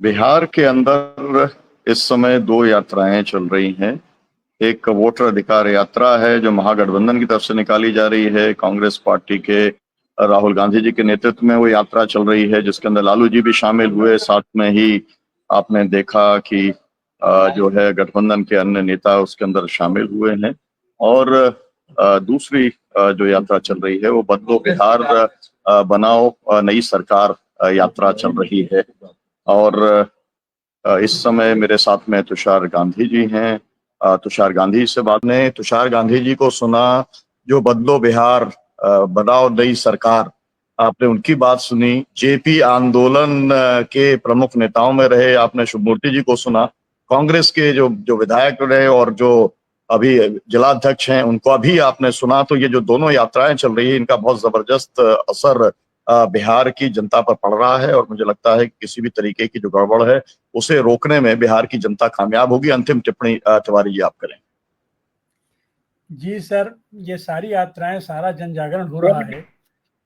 बिहार के अंदर इस समय दो यात्राएं चल रही हैं। एक वोटर अधिकार यात्रा है जो महागठबंधन की तरफ से निकाली जा रही है। कांग्रेस पार्टी के राहुल गांधी जी के नेतृत्व में वो यात्रा चल रही है, जिसके अंदर लालू जी भी शामिल हुए। साथ में ही आपने देखा कि जो है गठबंधन के अन्य नेता उसके अंदर शामिल हुए हैं। और दूसरी जो यात्रा चल रही है वो बदलो बिहार, बनाओ नई सरकार यात्रा चल रही है। और इस समय मेरे साथ में तुषार गांधी जी हैं। तुषार गांधी से बात ने तुषार गांधी जी को सुना, जो बदलो बिहार बनाओ नई सरकार, आपने उनकी बात सुनी। जेपी आंदोलन के प्रमुख नेताओं में रहे आपने शुभमूर्ति जी को सुना। कांग्रेस के जो जो विधायक रहे और जो अभी जिलाध्यक्ष हैं उनको अभी आपने सुना। तो ये जो दोनों यात्राएं चल रही है इनका बहुत जबरदस्त असर बिहार की जनता पर पड़ रहा है। और मुझे लगता है कि किसी भी तरीके की जो गड़बड़ है उसे रोकने में बिहार की जनता कामयाब होगी। अंतिम टिप्पणी तिवारी जी आप करें। जी सर, ये सारी यात्राएं, सारा जन जागरण हो रहा है,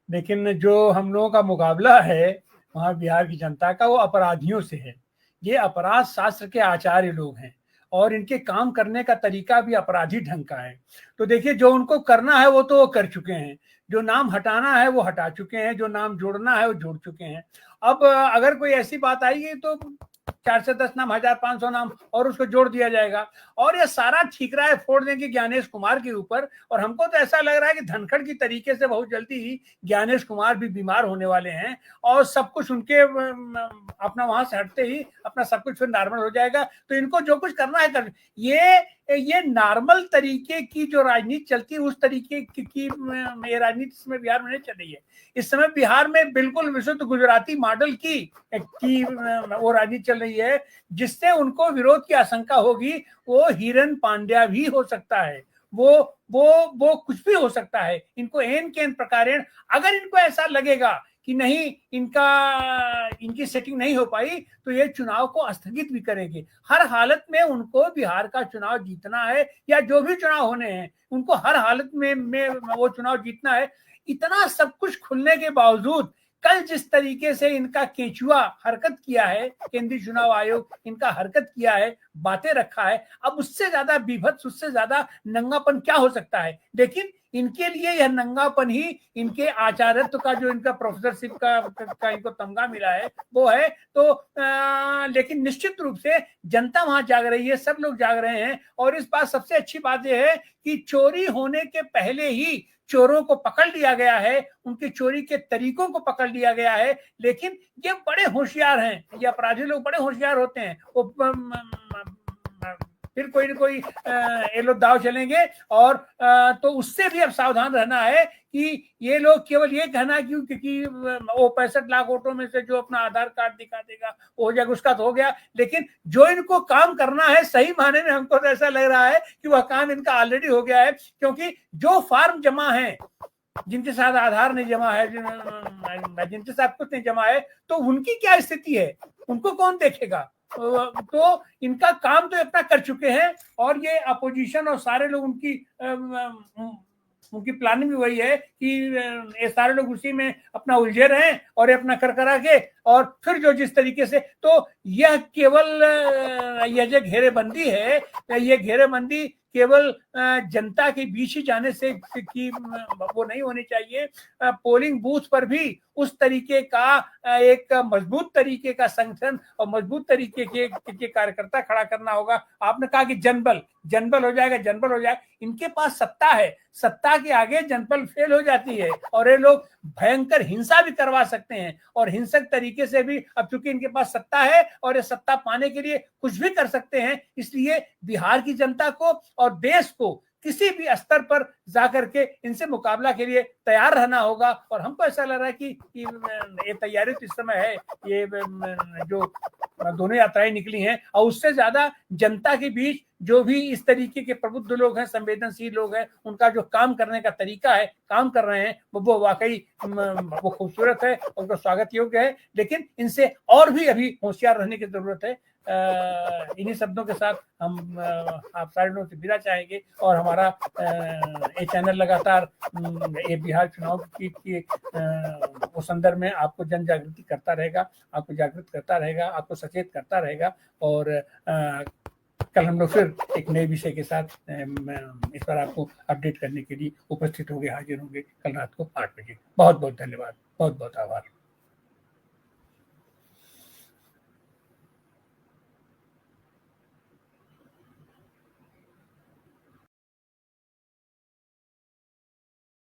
लेकिन जो हम लोगों का मुकाबला है वहाँ बिहार की जनता का, वो अपराधियों से है। ये अपराध शास्त्र के आचार्य लोग हैं और इनके काम करने का तरीका भी अपराधी ढंग का है। तो देखिए, जो उनको करना है वो तो वो कर चुके हैं, जो नाम हटाना है वो हटा चुके हैं, जो नाम जोड़ना है वो जोड़ चुके हैं। अब अगर कोई ऐसी बात आएगी तो 410 नाम, 1500 नाम और उसको जोड़ दिया जाएगा और ये सारा ठीकरा है फोड़ देंगे ज्ञानेश कुमार के ऊपर। और हमको तो ऐसा लग रहा है कि धनखड़ की तरीके से बहुत जल्दी ही ज्ञानेश कुमार भी बीमार होने वाले हैं और सब कुछ उनके अपना वहां से हटते ही अपना सब कुछ फिर नॉर्मल हो जाएगा। तो इनको जो कुछ करना है कर, ये नॉर्मल तरीके की जो राजनीति चलती है उस तरीके की राजनीति में बिहार में नहीं चल रही है। इस समय बिहार में बिल्कुल विशुद्ध गुजराती मॉडल की वो राजनीति चल रही है, जिससे उनको विरोध की आशंका होगी। वो हिरन पांड्या भी हो सकता है, वो कुछ भी हो सकता है। इनको एन के एन प्रकारेण अगर इनको ऐसा लगेगा कि नहीं इनकी सेटिंग नहीं हो पाई तो ये चुनाव को स्थगित भी करेंगे। हर हालत में उनको बिहार का चुनाव जीतना है या जो भी चुनाव होने हैं उनको हर हालत में वो चुनाव जीतना है। इतना सब कुछ खुलने के बावजूद कल जिस तरीके से इनका केचुआ हरकत किया है, केंद्रीय चुनाव आयोग इनका हरकत किया है, बातें रखा है, अब उससे ज्यादा बीभत्स, उससे ज्यादा नंगापन क्या हो सकता है। लेकिन इनके लिए यह नंगापन ही इनके आचार्यत्व का, जो इनका प्रोफेसरशिप का इनको तमगा मिला है वो है। तो लेकिन निश्चित रूप से जनता वहां जाग रही है, सब लोग जाग रहे हैं। और इस बात सबसे अच्छी बात यह है कि चोरी होने के पहले ही चोरों को पकड़ लिया गया है, उनकी चोरी के तरीकों को पकड़ लिया गया है। लेकिन ये बड़े होशियार हैं, ये अपराधी लोग बड़े होशियार होते हैं। वो फिर कोई ना कोई ये लोग दाव चलेंगे और तो उससे भी अब सावधान रहना है कि ये लोग केवल ये कहना क्योंकि वो 65 लाख वोटों में से जो अपना आधार कार्ड दिखा देगा वो हो जाएगा, उसका तो हो गया। लेकिन जो इनको काम करना है, सही माने में हमको तो ऐसा लग रहा है कि वह काम इनका ऑलरेडी हो गया है। क्योंकि जो फॉर्म जमा है, जिनके साथ आधार नहीं जमा है, जिनके साथ कुछ नहीं जमा है, तो उनकी क्या स्थिति है, उनको कौन देखेगा। तो इनका काम तो इतना कर चुके हैं और ये अपोजिशन और सारे लोग उनकी प्लानिंग भी वही है कि ये सारे लोग उसी में अपना उलझे रहे और ये अपना कर करा के और फिर जो जिस तरीके से, तो यह केवल यह जो घेरेबंदी है, ये घेरेबंदी केवल जनता के बीच ही जाने से की वो नहीं होनी चाहिए। पोलिंग बूथ पर भी उस तरीके का एक मजबूत तरीके का संगठन और मजबूत तरीके के कार्यकर्ता खड़ा करना होगा। आपने कहा कि जनबल हो जाएगा, जनबल हो जाएगा। इनके पास सत्ता है, सत्ता के आगे जनबल फेल हो जाती है और ये लोग भयंकर हिंसा भी करवा सकते हैं और हिंसक तरीके से भी, अब चूंकि इनके पास सत्ता है और ये सत्ता पाने के लिए कुछ भी कर सकते हैं। इसलिए बिहार की जनता को और देश को किसी भी स्तर पर जाकर के इनसे मुकाबला के लिए तैयार रहना होगा। और हमको ऐसा लग रहा है कि ये तैयारी तो इस समय है, ये जो दोनों यात्राएं निकली हैं और उससे ज्यादा जनता के बीच जो भी इस तरीके के प्रबुद्ध लोग हैं, संवेदनशील लोग हैं, उनका जो काम करने का तरीका है, काम कर रहे हैं, वो वाकई वो खूबसूरत है, उनका स्वागत योग्य है। लेकिन इनसे और भी अभी होशियार रहने की जरूरत है। इन्हीं शब्दों के साथ हम आप सारे लोगों से विदा चाहेंगे और हमारा ये चैनल लगातार ये बिहार चुनाव की वो संदर्भ में आपको जन जागृति करता रहेगा, आपको जागृत करता रहेगा, आपको सचेत करता रहेगा। और कल हम लोग फिर एक नए विषय के साथ इस पर आपको अपडेट करने के लिए उपस्थित होंगे, हाजिर होंगे कल रात को 8 बजे। बहुत बहुत धन्यवाद, बहुत बहुत आभार।